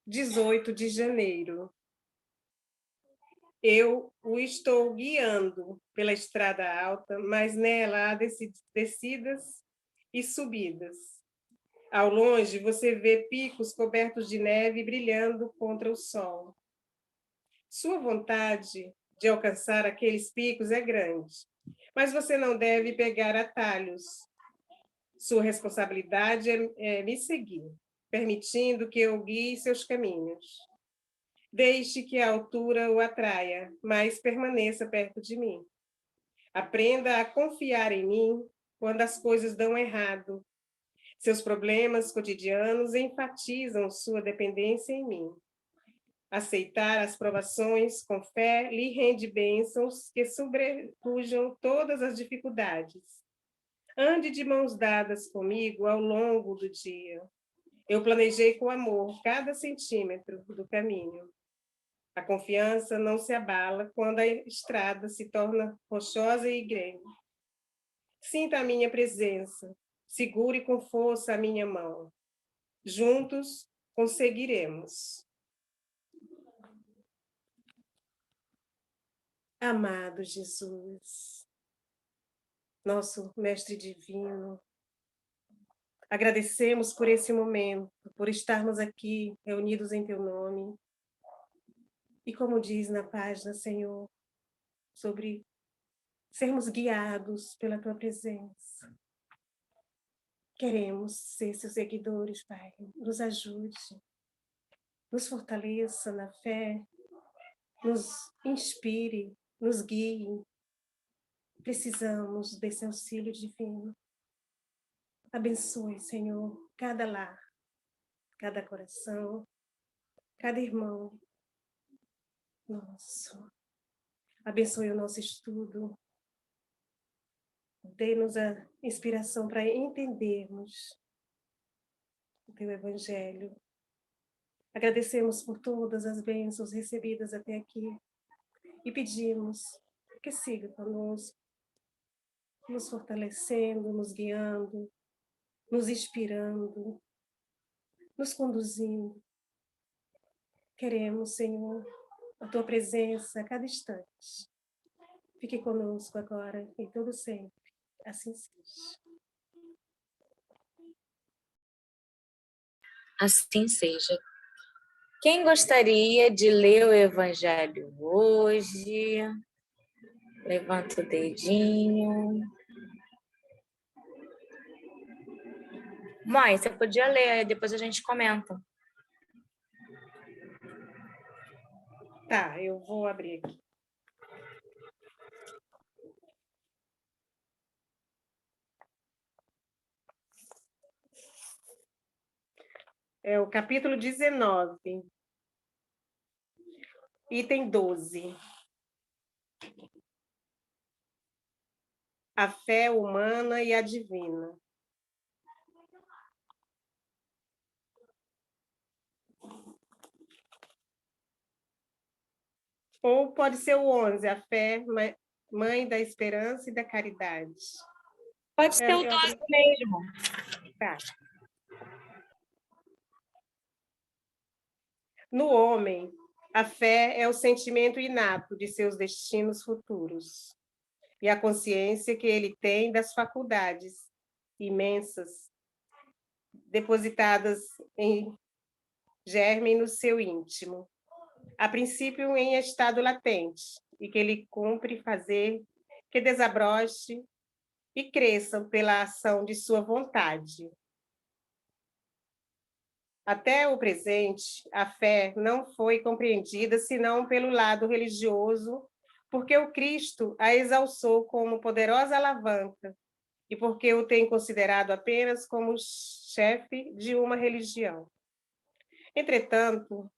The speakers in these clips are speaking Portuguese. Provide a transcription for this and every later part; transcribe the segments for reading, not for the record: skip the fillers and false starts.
18 de janeiro. Eu o estou guiando pela estrada alta, mas nela há descidas e subidas. Ao longe, você vê picos cobertos de neve brilhando contra o sol. Sua vontade de alcançar aqueles picos é grande, mas você não deve pegar atalhos. Sua responsabilidade é me seguir, permitindo que eu guie seus caminhos. Deixe que a altura o atraia, mas permaneça perto de mim. Aprenda a confiar em mim quando as coisas dão errado. Seus problemas cotidianos enfatizam sua dependência em mim. Aceitar as provações com fé lhe rende bênçãos que sobrepujam todas as dificuldades. Ande de mãos dadas comigo ao longo do dia. Eu planejei com amor cada centímetro do caminho. A confiança não se abala quando a estrada se torna rochosa e íngreme. Sinta a minha presença, segure com força a minha mão. Juntos conseguiremos. Amado Jesus, nosso Mestre Divino, agradecemos por esse momento, por estarmos aqui reunidos em Teu nome. E como diz na página, Senhor, sobre sermos guiados pela Tua presença. Queremos ser seus seguidores, Pai. Nos ajude, nos fortaleça na fé, nos inspire, nos guie. Precisamos desse auxílio divino. Abençoe, Senhor, cada lar, cada coração, cada irmão nosso. Abençoe o nosso estudo. Dê-nos a inspiração para entendermos o Teu Evangelho. Agradecemos por todas as bênçãos recebidas até aqui e pedimos que siga conosco, nos fortalecendo, nos guiando, nos inspirando, nos conduzindo. Queremos, Senhor, a Tua presença a cada instante. Fique conosco agora e todo sempre. Assim seja. Assim seja. Quem gostaria de ler o Evangelho hoje? Levanta o dedinho. Mãe, você podia ler, depois a gente comenta. Tá, eu vou abrir aqui. É o capítulo 19, item 12. A fé humana e a divina. Ou pode ser o 11, a fé, mãe da esperança e da caridade. Pode ser o 12 mesmo. Tá. No homem, a fé é o sentimento inato de seus destinos futuros e a consciência que ele tem das faculdades imensas depositadas em germe no seu íntimo, a princípio em estado latente, e que ele cumpre fazer que desabroche e cresçam pela ação de sua vontade. Até o presente, a fé não foi compreendida senão pelo lado religioso, porque o Cristo a exalçou como poderosa alavanca e porque o tem considerado apenas como chefe de uma religião. Entretanto,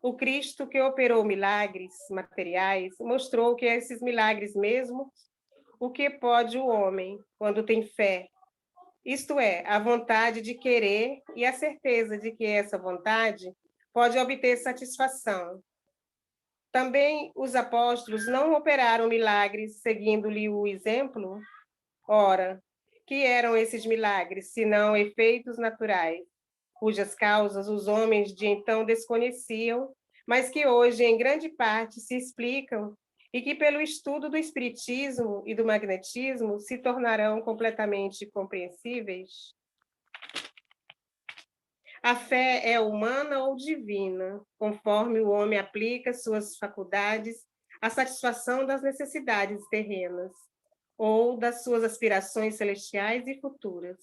o Cristo que operou milagres materiais mostrou que esses milagres mesmos, o que pode o homem quando tem fé, isto é, a vontade de querer e a certeza de que essa vontade pode obter satisfação. Também os apóstolos não operaram milagres seguindo-lhe o exemplo? Ora, que eram esses milagres, senão efeitos naturais? cujas causas os homens de então desconheciam, mas que hoje, em grande parte, se explicam e que, pelo estudo do espiritismo e do magnetismo, se tornarão completamente compreensíveis? A fé é humana ou divina, conforme o homem aplica suas faculdades à satisfação das necessidades terrenas ou das suas aspirações celestiais e futuras.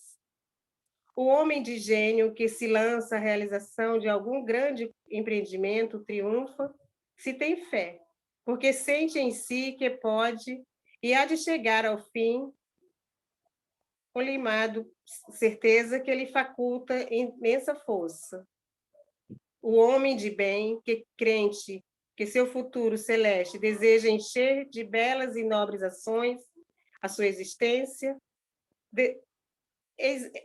O homem de gênio que se lança à realização de algum grande empreendimento triunfa se tem fé, porque sente em si que pode e há de chegar ao fim com limado certeza que lhe faculta imensa força. O homem de bem, que crente que seu futuro celeste deseja encher de belas e nobres ações a sua existência,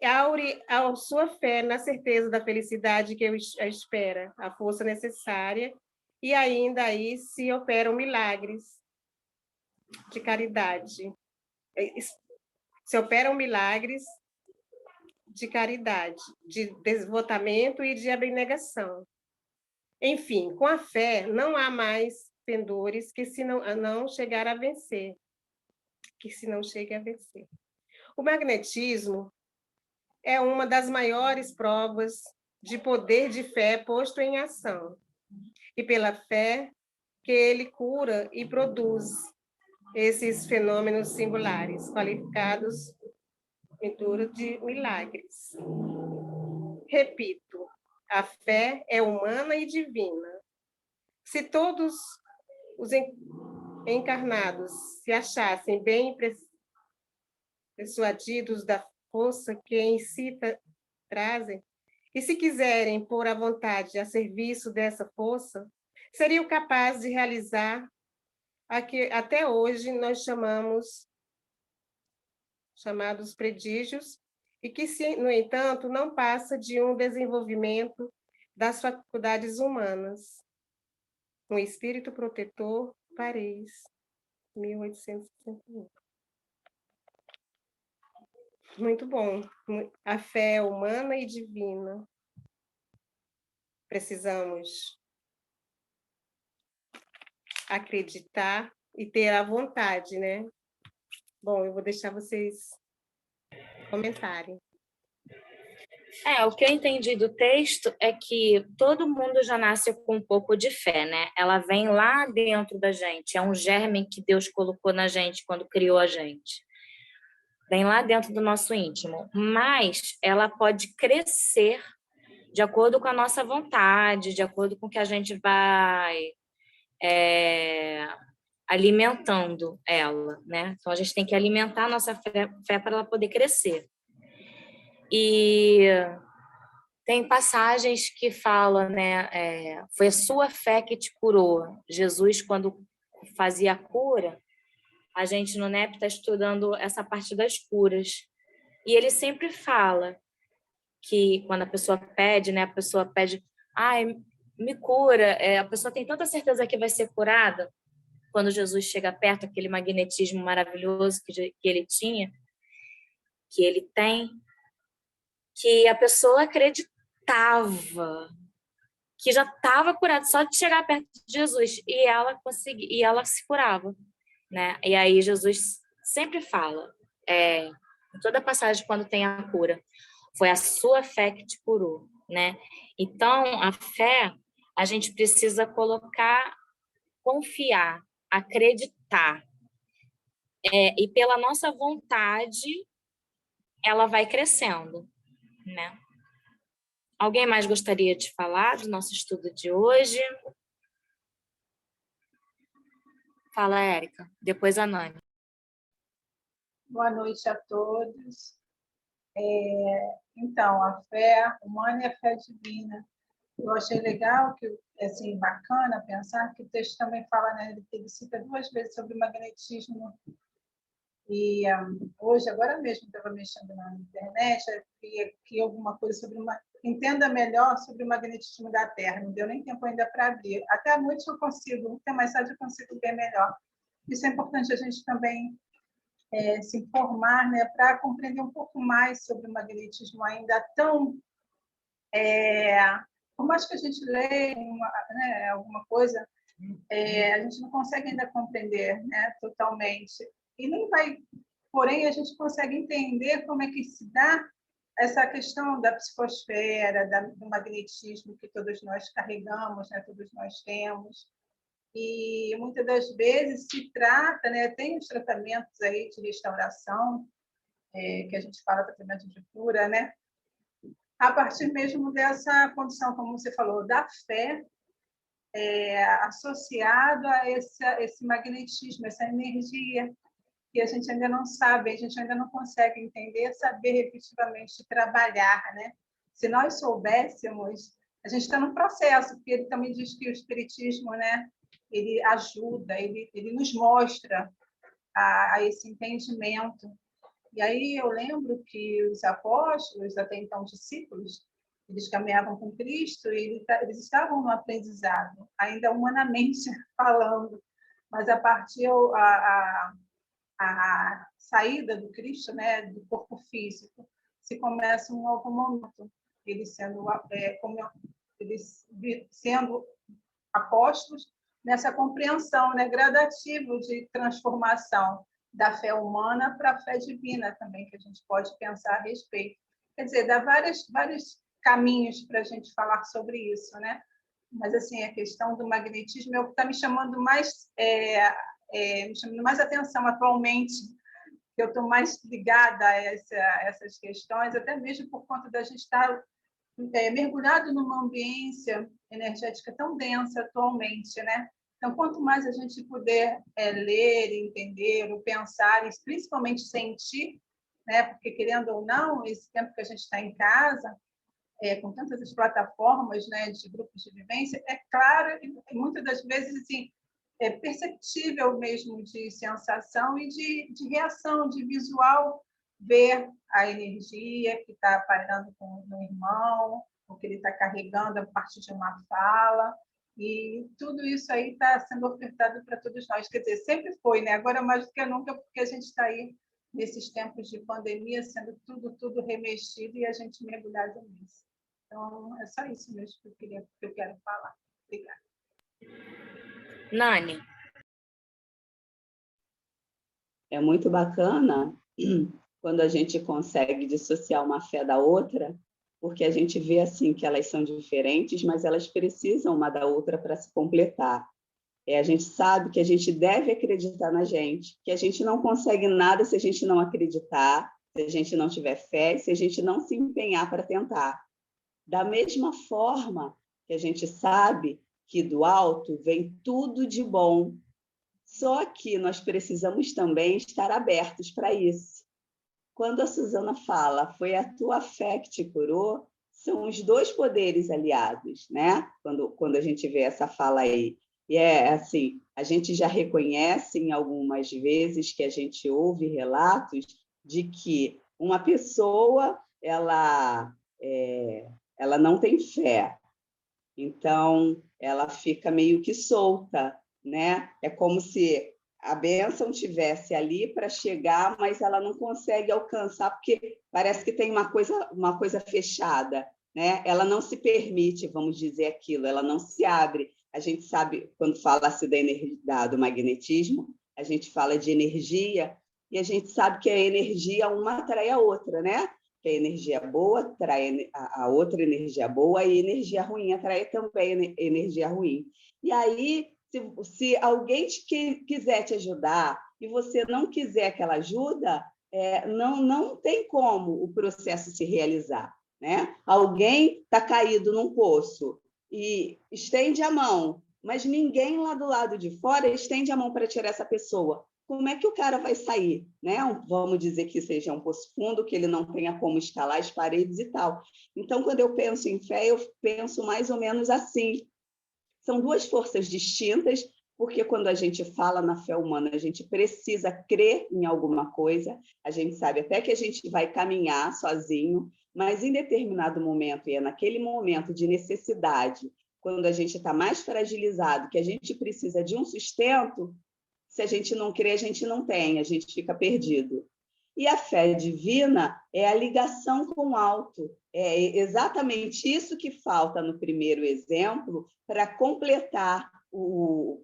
aure a sua fé na certeza da felicidade que a espera, a força necessária, e ainda aí se operam milagres de caridade. Se operam milagres de caridade, de devotamento e de abnegação. Enfim, com a fé não há mais pendores que se não chegar a vencer, que se não chegue a vencer. O magnetismo é uma das maiores provas de poder de fé posto em ação. E pela fé que ele cura e produz esses fenômenos singulares, qualificados de milagres. Repito, a fé é humana e divina. Se todos os encarnados se achassem bem persuadidos da força que em si trazem, e se quiserem pôr a vontade a serviço dessa força, seriam capazes de realizar a que até hoje nós chamados prodígios, e que, no entanto, não passa de um desenvolvimento das faculdades humanas. Um espírito protetor, Paris, 1861. Muito bom. A fé é humana e divina. Precisamos acreditar e ter a vontade, né? Bom, eu vou deixar vocês comentarem. O que eu entendi do texto é que todo mundo já nasce com um pouco de fé, né? Ela vem lá dentro da gente, é um germe que Deus colocou na gente quando criou a gente. Vem lá dentro do nosso íntimo, mas ela pode crescer de acordo com a nossa vontade, de acordo com o que a gente vai alimentando ela, né? Então a gente tem que alimentar a nossa fé para ela poder crescer. E tem passagens que falam, né? Foi a sua fé que te curou. Jesus, quando fazia a cura, a gente no NEP está estudando essa parte das curas. E ele sempre fala que quando a pessoa pede, né? A pessoa pede, ai, me cura. A pessoa tem tanta certeza que vai ser curada. Quando Jesus chega perto, aquele magnetismo maravilhoso que ele tinha, que ele tem, que a pessoa acreditava que já estava curada só de chegar perto de Jesus, e ela se curava, né? E aí Jesus sempre fala, em toda passagem quando tem a cura, foi a sua fé que te curou, né? Então, a fé, a gente precisa colocar, confiar, acreditar, e pela nossa vontade, ela vai crescendo, né? Alguém mais gostaria de falar do nosso estudo de hoje? Fala, Érica. Depois a Nani. Boa noite a todos. Então, a fé humana e a fé divina. Eu achei legal, assim, bacana pensar que o texto também fala, né, ele cita 2 vezes sobre o magnetismo. E hoje, agora mesmo, estava mexendo na internet, vi alguma coisa sobre entenda melhor sobre o magnetismo da Terra. Não deu nem tempo ainda para abrir. Até à noite eu consigo, até mais tarde eu consigo ver melhor. Isso é importante a gente também se informar, né, para compreender um pouco mais sobre o magnetismo ainda tão por mais que a gente leia né, alguma coisa, a gente não consegue ainda compreender, né, totalmente. E nem vai, porém, a gente consegue entender como é que se dá essa questão da psicosfera, do magnetismo que todos nós carregamos, né, todos nós temos. E muitas das vezes se trata, né, tem os tratamentos aí de restauração, que a gente fala tratamento de cura, né, a partir mesmo dessa condição, como você falou, da fé, associado a esse magnetismo, essa energia que a gente ainda não sabe, a gente ainda não consegue entender, saber efetivamente trabalhar, né? Se nós soubéssemos, a gente está no processo, porque ele também diz que o espiritismo, né, ele ajuda, ele nos mostra a esse entendimento. E aí eu lembro que os apóstolos, até então discípulos, eles caminhavam com Cristo e eles estavam no aprendizado, ainda humanamente falando, mas a partir a saída do Cristo, né, do corpo físico, se começa um novo momento, eles sendo apóstolos nessa compreensão, né, gradativa de transformação da fé humana para a fé divina também, que a gente pode pensar a respeito. Quer dizer, dá vários caminhos para a gente falar sobre isso, né? Mas, assim, a questão do magnetismo é o que está me chamando mais atenção atualmente, que eu estou mais ligada a essas questões, até mesmo por conta da gente estar mergulhado numa ambiência energética tão densa atualmente, né? Então, quanto mais a gente puder ler, entender, ou pensar, e principalmente sentir, né? Porque, querendo ou não, esse tempo que a gente está em casa, com tantas plataformas, né, de grupos de vivência, é claro, e muitas das vezes assim, é perceptível mesmo de sensação e de reação, de visual, ver a energia que está aparelhando com o irmão, o que ele está carregando a partir de uma fala, e tudo isso aí está sendo ofertado para todos nós. Quer dizer, sempre foi, né? Agora mais do que nunca, porque a gente está aí nesses tempos de pandemia, sendo tudo remexido e a gente mergulhado nisso. Então, é só isso mesmo que eu quero falar. Obrigada. Nani. É muito bacana quando a gente consegue dissociar uma fé da outra, porque a gente vê assim que elas são diferentes, mas elas precisam uma da outra para se completar. A gente sabe que a gente deve acreditar na gente, que a gente não consegue nada se a gente não acreditar, se a gente não tiver fé, se a gente não se empenhar para tentar. Da mesma forma que a gente sabe que do alto vem tudo de bom, só que nós precisamos também estar abertos para isso. Quando a Suzana fala, foi a tua fé que te curou, são os dois poderes aliados, né? Quando a gente vê essa fala aí. E é assim, a gente já reconhece em algumas vezes que a gente ouve relatos de que uma pessoa ela não tem fé, então ela fica meio que solta, né? É como se a bênção tivesse ali para chegar, mas ela não consegue alcançar, porque parece que tem uma coisa fechada, né? Ela não se permite, vamos dizer aquilo, ela não se abre. A gente sabe, quando fala-se do magnetismo, a gente fala de energia, e a gente sabe que a energia uma atrai a outra, né? Que a energia boa atrai a outra energia boa, e a energia ruim atrai também a energia ruim. E aí, se alguém quiser te ajudar e você não quiser aquela ajuda, não tem como o processo se realizar, né? Alguém está caído num poço e estende a mão, mas ninguém lá do lado de fora estende a mão para tirar essa pessoa. Como é que o cara vai sair, né? Vamos dizer que seja um poço fundo, que ele não tenha como escalar as paredes e tal. Então, quando eu penso em fé, eu penso mais ou menos assim. São duas forças distintas, porque quando a gente fala na fé humana, a gente precisa crer em alguma coisa, a gente sabe até que a gente vai caminhar sozinho, mas em determinado momento, e é naquele momento de necessidade, quando a gente está mais fragilizado, que a gente precisa de um sustento, se a gente não crê, a gente não tem, a gente fica perdido. E a fé divina é a ligação com o alto. É exatamente isso que falta no primeiro exemplo para completar,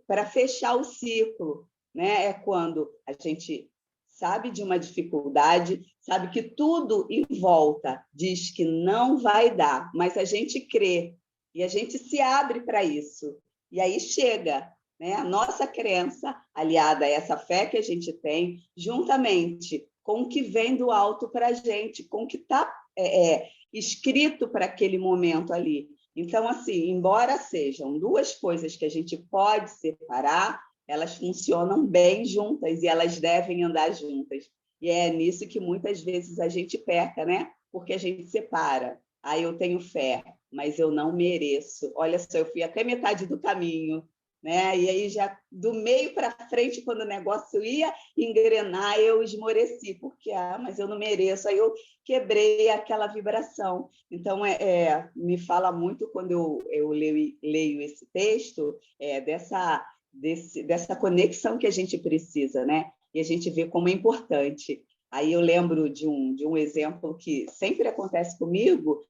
para fechar o ciclo, né? É quando a gente sabe de uma dificuldade, sabe que tudo em volta diz que não vai dar, mas a gente crê e a gente se abre para isso. E aí chega, né? A nossa crença, aliada a essa fé que a gente tem, juntamente com o que vem do alto para a gente, com o que está escrito para aquele momento ali. Então, assim, embora sejam duas coisas que a gente pode separar, elas funcionam bem juntas e elas devem andar juntas. E é nisso que muitas vezes a gente peca, né? Porque a gente separa. Aí eu tenho fé, mas eu não mereço. Olha só, eu fui até metade do caminho, né? E aí já do meio para frente, quando o negócio ia engrenar, eu esmoreci, porque mas eu não mereço. Aí eu quebrei aquela vibração. Então me fala muito quando eu leio esse texto dessa conexão que a gente precisa, né? E a gente vê como é importante. Aí eu lembro de um exemplo que sempre acontece comigo.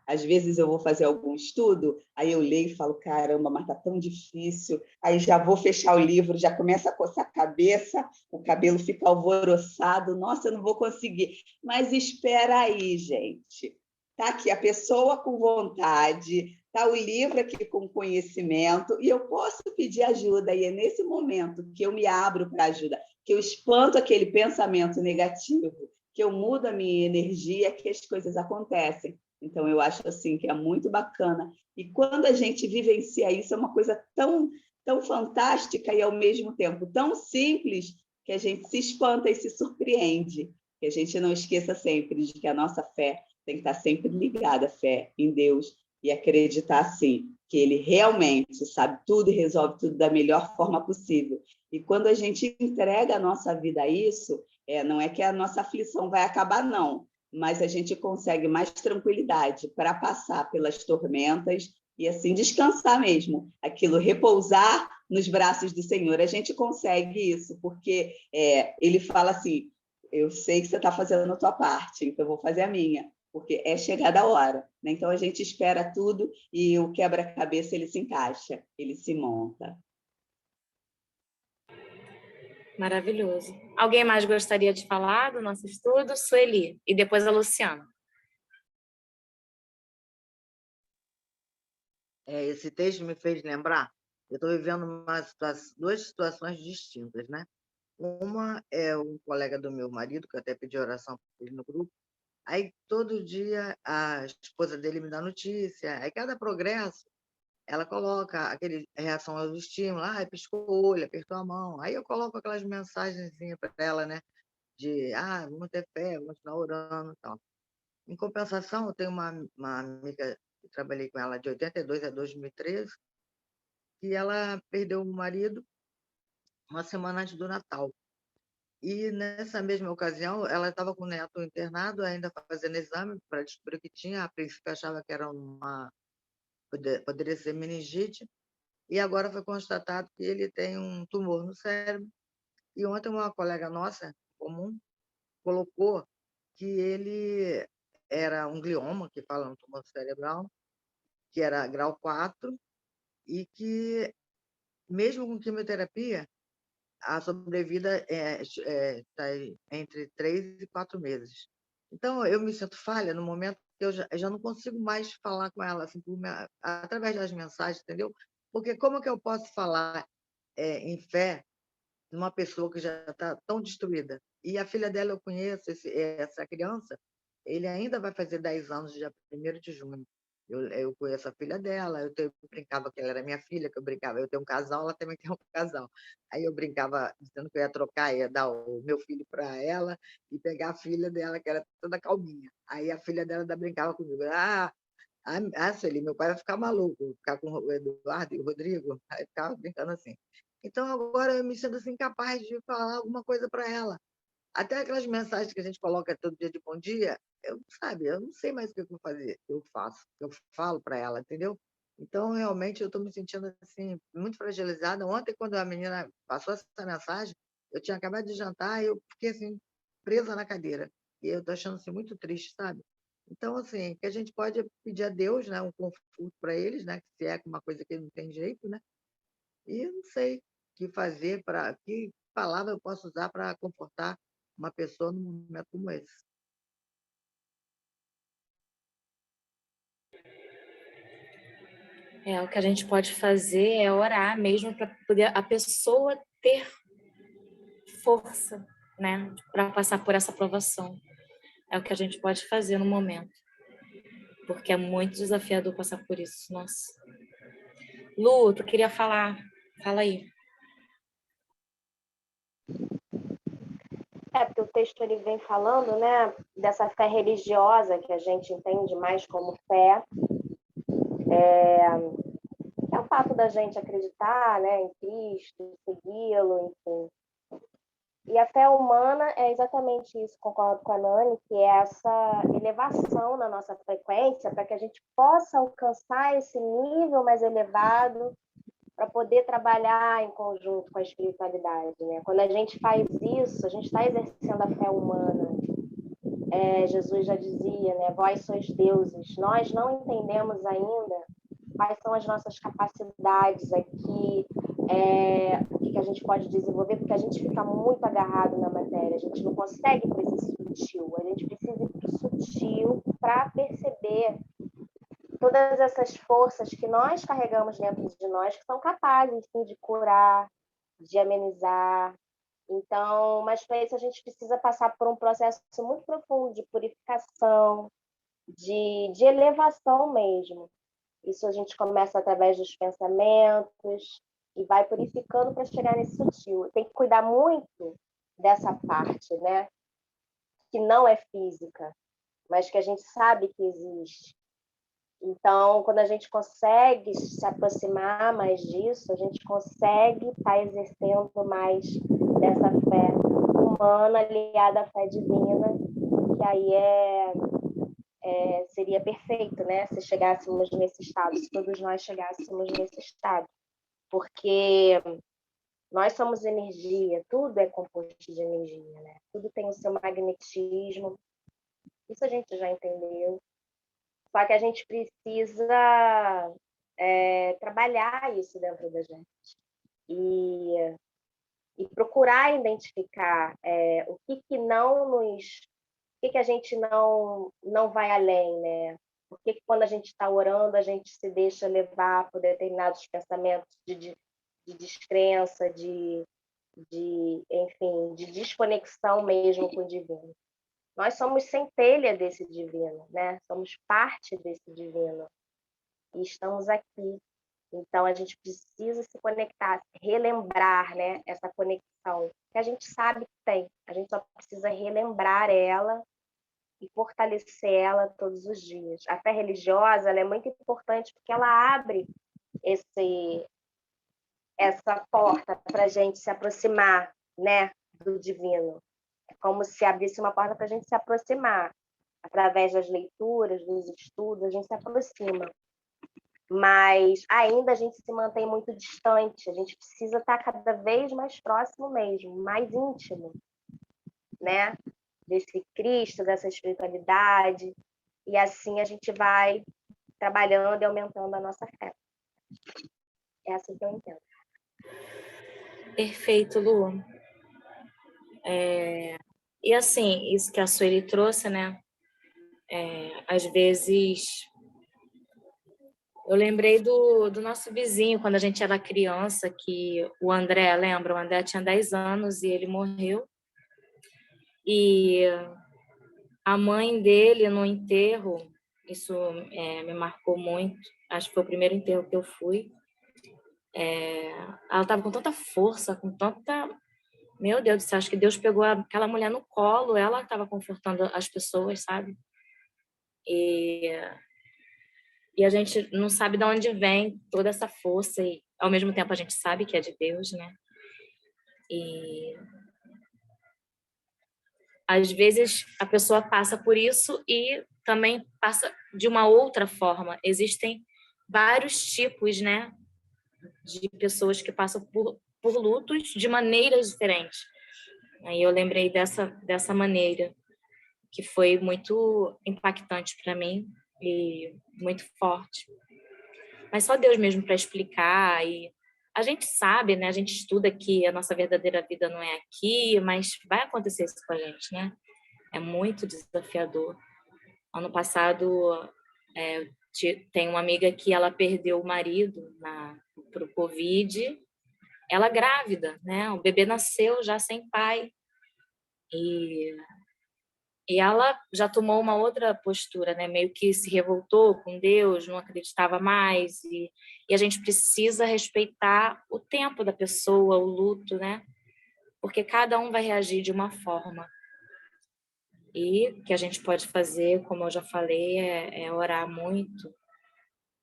Às vezes eu vou fazer algum estudo, aí eu leio e falo, caramba, mas está tão difícil. Aí já vou fechar o livro, já começa a coçar a cabeça, o cabelo fica alvoroçado. Nossa, eu não vou conseguir. Mas espera aí, gente. Está aqui a pessoa com vontade, está o livro aqui com conhecimento, e eu posso pedir ajuda, e é nesse momento que eu me abro para ajuda, que eu espanto aquele pensamento negativo, que eu mudo a minha energia, que as coisas acontecem. Então, eu acho assim que é muito bacana. E quando a gente vivencia isso, é uma coisa tão, tão fantástica e, ao mesmo tempo, tão simples, que a gente se espanta e se surpreende. Que a gente não esqueça sempre de que a nossa fé tem que estar sempre ligada à fé em Deus e acreditar, sim, que Ele realmente sabe tudo e resolve tudo da melhor forma possível. E quando a gente entrega a nossa vida a isso, não é que a nossa aflição vai acabar, não, mas a gente consegue mais tranquilidade para passar pelas tormentas e, assim, descansar mesmo. Aquilo, repousar nos braços do Senhor. A gente consegue isso, porque Ele fala assim, eu sei que você está fazendo a tua parte, então eu vou fazer a minha, porque é chegada a hora, né? Então a gente espera tudo e o quebra-cabeça ele se encaixa, ele se monta. Maravilhoso. Alguém mais gostaria de falar do nosso estudo? Sueli, e depois a Luciana. Esse texto me fez lembrar, eu estou vivendo duas situações distintas, né? Uma é um colega do meu marido, que eu até pedi oração para ele no grupo. Aí, todo dia, a esposa dele me dá notícia. Aí, cada progresso, ela coloca aquele reação aos estímulos. Piscou o olho, apertou a mão. Aí, eu coloco aquelas mensagenzinhas para ela, né? De, vamos ter fé, vamos continuar orando e tal. Em compensação, eu tenho uma amiga que trabalhei com ela de 82 a 2013, e ela perdeu o marido uma semana antes do Natal. E, nessa mesma ocasião, ela estava com o neto internado, ainda fazendo exame para descobrir o que tinha. A princípio, achava que era poderia ser meningite, e agora foi constatado que ele tem um tumor no cérebro. E ontem uma colega nossa, comum, colocou que ele era um glioma, que fala um tumor cerebral, que era grau 4, e que, mesmo com quimioterapia, a sobrevida está entre 3 e 4 meses. Então, eu me sinto falha no momento que eu já não consigo mais falar com ela assim, através das mensagens, entendeu? Porque como que eu posso falar em fé numa pessoa que já está tão destruída? E a filha dela, eu conheço, essa criança, ele ainda vai fazer 10 anos, dia 1º de junho. Eu conheço a filha dela, eu brincava que ela era minha filha, que eu brincava, eu tenho um casal, ela também tem um casal. Aí eu brincava dizendo que eu ia trocar, ia dar o meu filho para ela e pegar a filha dela, que era toda calminha. Aí a filha dela ainda brincava comigo. Sueli, meu pai vai ficar maluco, ficar com o Eduardo e o Rodrigo. Aí ficava brincando assim. Então agora eu me sinto assim, incapaz de falar alguma coisa para ela. Até aquelas mensagens que a gente coloca todo dia de bom dia, eu não sei mais o que eu vou fazer, eu faço, eu falo para ela, entendeu? Então, realmente, eu estou me sentindo assim, muito fragilizada. Ontem, quando a menina passou essa mensagem, eu tinha acabado de jantar e eu fiquei assim, presa na cadeira. E eu estou achando assim, muito triste, sabe? Então, assim, que a gente pode pedir a Deus, né, um conforto para eles, né, se é uma coisa que não tem jeito, né? E eu não sei o que fazer, que palavra eu posso usar para confortar uma pessoa num momento como esse. O que a gente pode fazer é orar mesmo para poder a pessoa ter força, né, para passar por essa provação. É o que a gente pode fazer no momento, porque é muito desafiador passar por isso, nossa. Lu, tu queria falar? Fala aí. Porque o texto ele vem falando, né, dessa fé religiosa que a gente entende mais como fé. É o fato da gente acreditar, né, em Cristo, segui-lo, enfim. E a fé humana é exatamente isso, concordo com a Nani, que é essa elevação na nossa frequência para que a gente possa alcançar esse nível mais elevado para poder trabalhar em conjunto com a espiritualidade, né? Quando a gente faz isso, a gente está exercendo a fé humana. Jesus já dizia, né? Vós sois deuses. Nós não entendemos ainda quais são as nossas capacidades aqui, o que a gente pode desenvolver, porque a gente fica muito agarrado na matéria, a gente não consegue ir para esse sutil, a gente precisa ir para o sutil para perceber todas essas forças que nós carregamos dentro de nós, que são capazes, sim, de curar, de amenizar. Então, mas para isso a gente precisa passar por um processo muito profundo de purificação, de elevação mesmo. Isso a gente começa através dos pensamentos e vai purificando para chegar nesse sutil. Tem que cuidar muito dessa parte, né? Que não é física, mas que a gente sabe que existe. Então, quando a gente consegue se aproximar mais disso, a gente consegue estar exercendo mais dessa fé humana aliada à fé divina, que aí seria perfeito, né? Se chegássemos nesse estado, se todos nós chegássemos nesse estado. Porque nós somos energia, tudo é composto de energia, né? Tudo tem o seu magnetismo. Isso a gente já entendeu. Só que a gente precisa trabalhar isso dentro da gente. E procurar identificar o que não nos... Por que a gente não vai além, né? Por que quando a gente está orando, a gente se deixa levar por determinados pensamentos de descrença, enfim, de desconexão mesmo com o divino? Nós somos centelha desse divino, né? Somos parte desse divino. E estamos aqui. Então, a gente precisa se conectar, relembrar, né, essa conexão que a gente sabe que tem. A gente só precisa relembrar ela e fortalecer ela todos os dias. A fé religiosa ela é muito importante porque ela abre essa porta para a gente se aproximar, né, do divino. É como se abrisse uma porta para a gente se aproximar. Através das leituras, dos estudos, a gente se aproxima. Mas ainda a gente se mantém muito distante. A gente precisa estar cada vez mais próximo mesmo, mais íntimo, né? Desse Cristo, dessa espiritualidade. E assim a gente vai trabalhando e aumentando a nossa fé. É assim que eu entendo. Perfeito, Lu. E assim, isso que a Sueli trouxe, né? Às vezes, eu lembrei do nosso vizinho, quando a gente era criança, que o André, lembra? O André tinha 10 anos e ele morreu. E a mãe dele, no enterro, isso me marcou muito, acho que foi o primeiro enterro que eu fui, ela estava com tanta força, com tanta... Meu Deus do céu, acho que Deus pegou aquela mulher no colo, ela estava confortando as pessoas, sabe? E a gente não sabe de onde vem toda essa força e, ao mesmo tempo, a gente sabe que é de Deus, né? E às vezes a pessoa passa por isso e também passa de uma outra forma. Existem vários tipos, né, de pessoas que passam por lutos de maneiras diferentes. Aí eu lembrei dessa maneira, que foi muito impactante para mim e muito forte. Mas só Deus mesmo para explicar. E a gente sabe, né? A gente estuda que a nossa verdadeira vida não é aqui, mas vai acontecer isso com a gente, né? É muito desafiador. Ano passado, tem uma amiga que ela perdeu o marido para o Covid, ela grávida, né? O bebê nasceu já sem pai. E ela já tomou uma outra postura, né? Meio que se revoltou com Deus, não acreditava mais. E a gente precisa respeitar o tempo da pessoa, o luto, né? Porque cada um vai reagir de uma forma. E o que a gente pode fazer, como eu já falei, é orar muito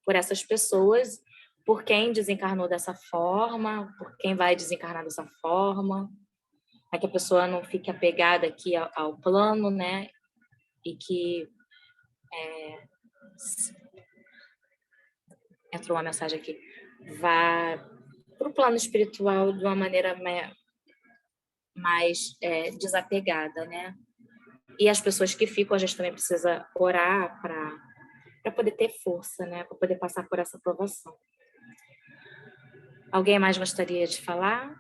por essas pessoas, por quem desencarnou dessa forma, por quem vai desencarnar dessa forma, para que a pessoa não fique apegada aqui ao plano, né? E que entrou uma mensagem aqui, vá para o plano espiritual de uma maneira mais desapegada, né? E as pessoas que ficam, a gente também precisa orar para poder ter força, né? Para poder passar por essa provação. Alguém mais gostaria de falar?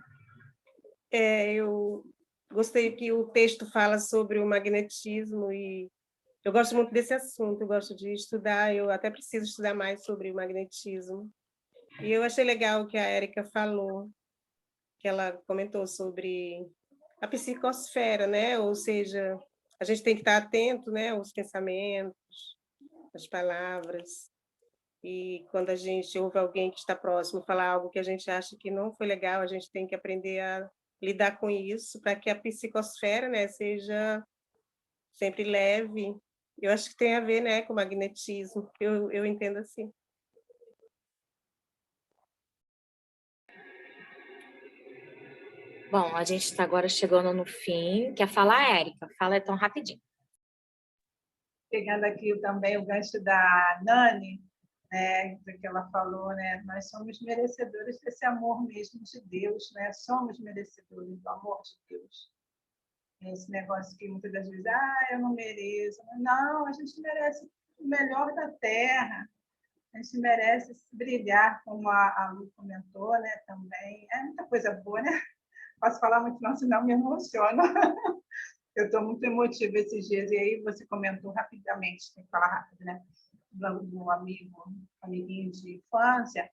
Eu gostei que o texto fala sobre o magnetismo e eu gosto muito desse assunto, eu gosto de estudar, eu até preciso estudar mais sobre o magnetismo. E eu achei legal o que a Érica falou, que ela comentou sobre a psicosfera, né? Ou seja, a gente tem que estar atento, né, aos pensamentos, às palavras. E quando a gente ouve alguém que está próximo falar algo que a gente acha que não foi legal, a gente tem que aprender a lidar com isso para que a psicosfera, né, seja sempre leve. Eu acho que tem a ver, né, com magnetismo. Eu entendo assim. Bom, a gente está agora chegando no fim. Quer falar, Érica? Fala então rapidinho. Pegando aqui também o gancho da Nani, né, do que ela falou, né, nós somos merecedores desse amor mesmo de Deus, né, somos merecedores do amor de Deus. Esse negócio que muitas das vezes, eu não mereço. Não, a gente merece o melhor da Terra, a gente merece brilhar, como a Lu comentou, né, também. É muita coisa boa, né? Posso falar muito, não, senão me emociono. Eu estou muito emotiva esses dias, e aí você comentou rapidamente, tem que falar rápido, né? Do amiguinho de infância.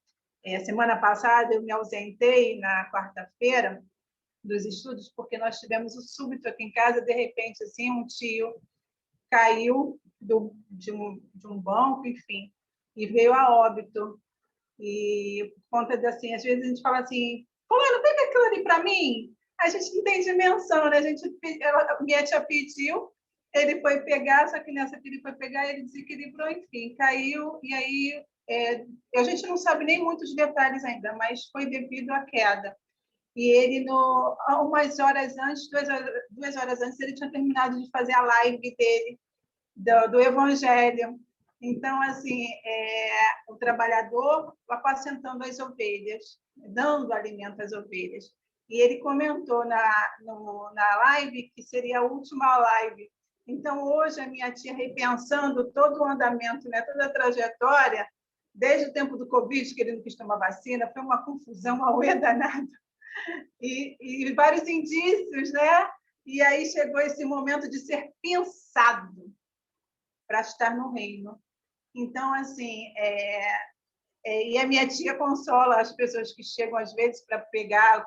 Semana passada eu me ausentei na quarta-feira dos estudos, porque nós tivemos o súbito aqui em casa, de repente, assim, um tio caiu de um banco, enfim, e veio a óbito. E por conta de, assim, às vezes a gente fala assim, fulano, pega aquilo ali para mim. A gente não tem dimensão, né? Minha tia pediu, ele foi pegar, só que nessa que ele foi pegar, ele desequilibrou, enfim, caiu, e aí a gente não sabe nem muitos detalhes ainda, mas foi devido à queda. E ele, umas horas antes, 2 horas antes, ele tinha terminado de fazer a live dele, do Evangelho. Então, assim, o trabalhador apacentando as ovelhas, dando alimento às ovelhas. E ele comentou na live que seria a última live. Então, hoje, a minha tia, repensando todo o andamento, né, toda a trajetória, desde o tempo do Covid, que ele não quis tomar vacina, foi uma confusão, uma ué danada. E vários indícios, né? E aí chegou esse momento de ser pensado para estar no reino. Então, assim, e a minha tia consola as pessoas que chegam, às vezes, para pegar,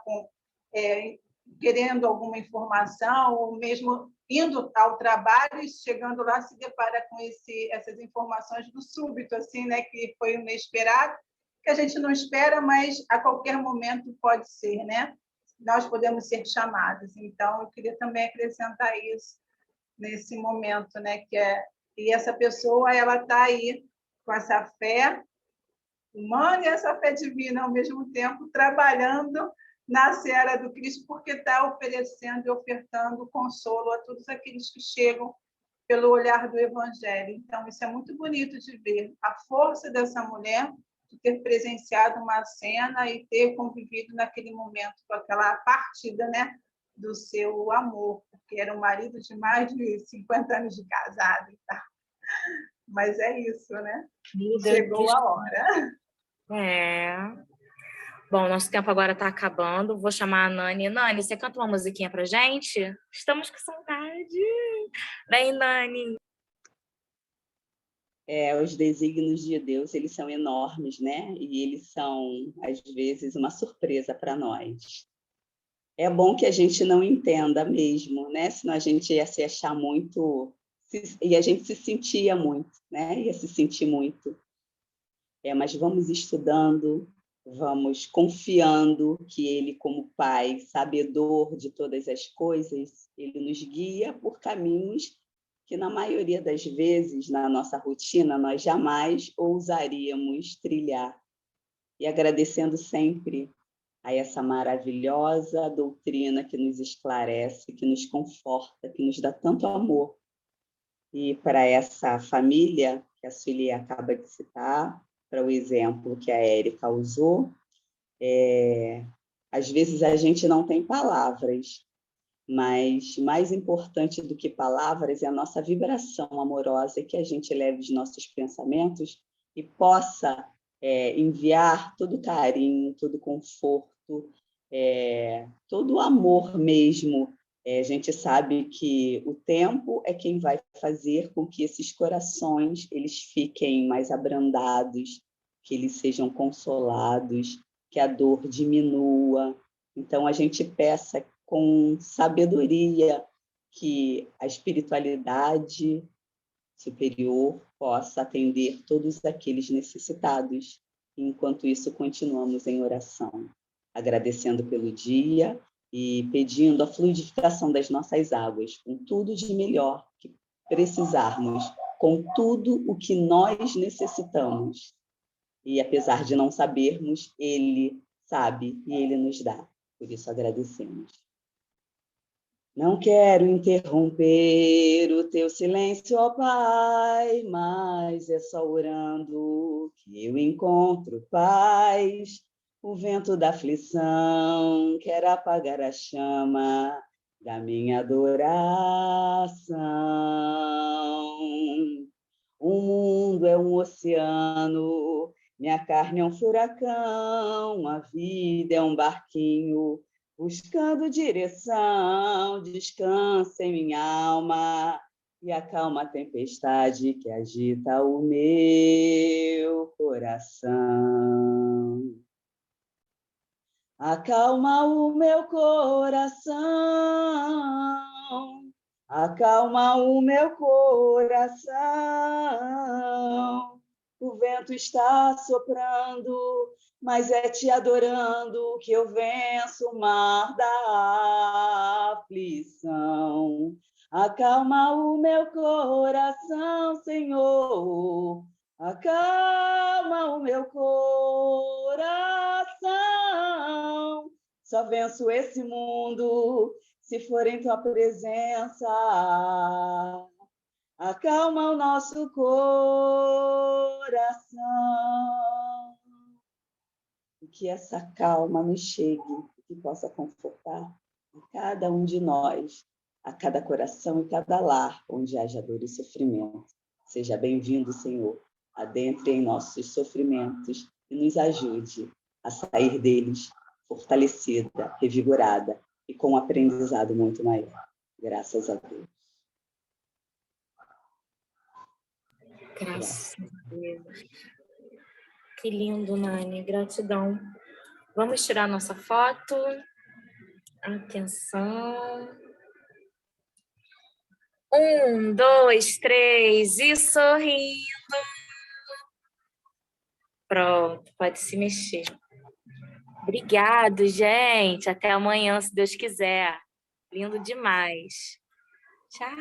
querendo alguma informação, ou mesmo indo ao trabalho e chegando lá se depara com essas informações do súbito, assim, né, que foi inesperado, que a gente não espera, mas a qualquer momento pode ser, né? Nós podemos ser chamados. Então, eu queria também acrescentar isso nesse momento, né, e essa pessoa, ela está aí com essa fé humana e essa fé divina ao mesmo tempo, trabalhando na seara do Cristo, porque está oferecendo e ofertando consolo a todos aqueles que chegam pelo olhar do Evangelho. Então, isso é muito bonito de ver a força dessa mulher de ter presenciado uma cena e ter convivido naquele momento com aquela partida, né, do seu amor, porque era um marido de mais de 50 anos de casado e tal. Mas é isso, né? Chegou a hora. Bom, nosso tempo agora está acabando. Vou chamar a Nani. Nani, você canta uma musiquinha pra gente? Estamos com saudade. Vem, Nani. Os desígnios de Deus, eles são enormes, né? E eles são, às vezes, uma surpresa para nós. É bom que a gente não entenda mesmo, né? Senão a gente ia se achar muito... E a gente se sentia muito, né? Ia se sentir muito. Mas vamos estudando, vamos confiando que Ele, como Pai, sabedor de todas as coisas, Ele nos guia por caminhos que, na maioria das vezes, na nossa rotina, nós jamais ousaríamos trilhar. E agradecendo sempre a essa maravilhosa doutrina que nos esclarece, que nos conforta, que nos dá tanto amor. E para essa família que a Sueli acaba de citar, para o exemplo que a Érica usou, às vezes a gente não tem palavras, mas mais importante do que palavras é a nossa vibração amorosa, que a gente leve os nossos pensamentos e possa enviar todo carinho, todo conforto, todo o amor mesmo. A gente sabe que o tempo é quem vai fazer com que esses corações eles fiquem mais abrandados, que eles sejam consolados, que a dor diminua. Então, a gente peça com sabedoria que a espiritualidade superior possa atender todos aqueles necessitados. Enquanto isso, continuamos em oração, agradecendo pelo dia e pedindo a fluidificação das nossas águas, com tudo de melhor que precisarmos, com tudo o que nós necessitamos. E, apesar de não sabermos, Ele sabe e Ele nos dá. Por isso, agradecemos. Não quero interromper o teu silêncio, ó Pai, mas é só orando que eu encontro paz. O vento da aflição quer apagar a chama da minha adoração. O mundo é um oceano, minha carne é um furacão, a vida é um barquinho, buscando direção, descansa em minha alma e acalma a tempestade que agita o meu coração. Acalma o meu coração, acalma o meu coração. O vento está soprando, mas é te adorando que eu venço o mar da aflição. Acalma o meu coração, Senhor, acalma o meu coração. Só venço esse mundo se for em tua presença. Acalma o nosso coração. E que essa calma nos chegue, que possa confortar a cada um de nós, a cada coração e cada lar onde haja dor e sofrimento. Seja bem-vindo, Senhor, adentre em nossos sofrimentos e nos ajude a sair deles fortalecida, revigorada e com um aprendizado muito maior. Graças a Deus. Graças a Deus. Que lindo, Nani. Gratidão. Vamos tirar nossa foto. Atenção. 1, 2, 3 e sorrindo. Pronto, pode se mexer. Obrigado, gente. Até amanhã, se Deus quiser. Lindo demais. Tchau.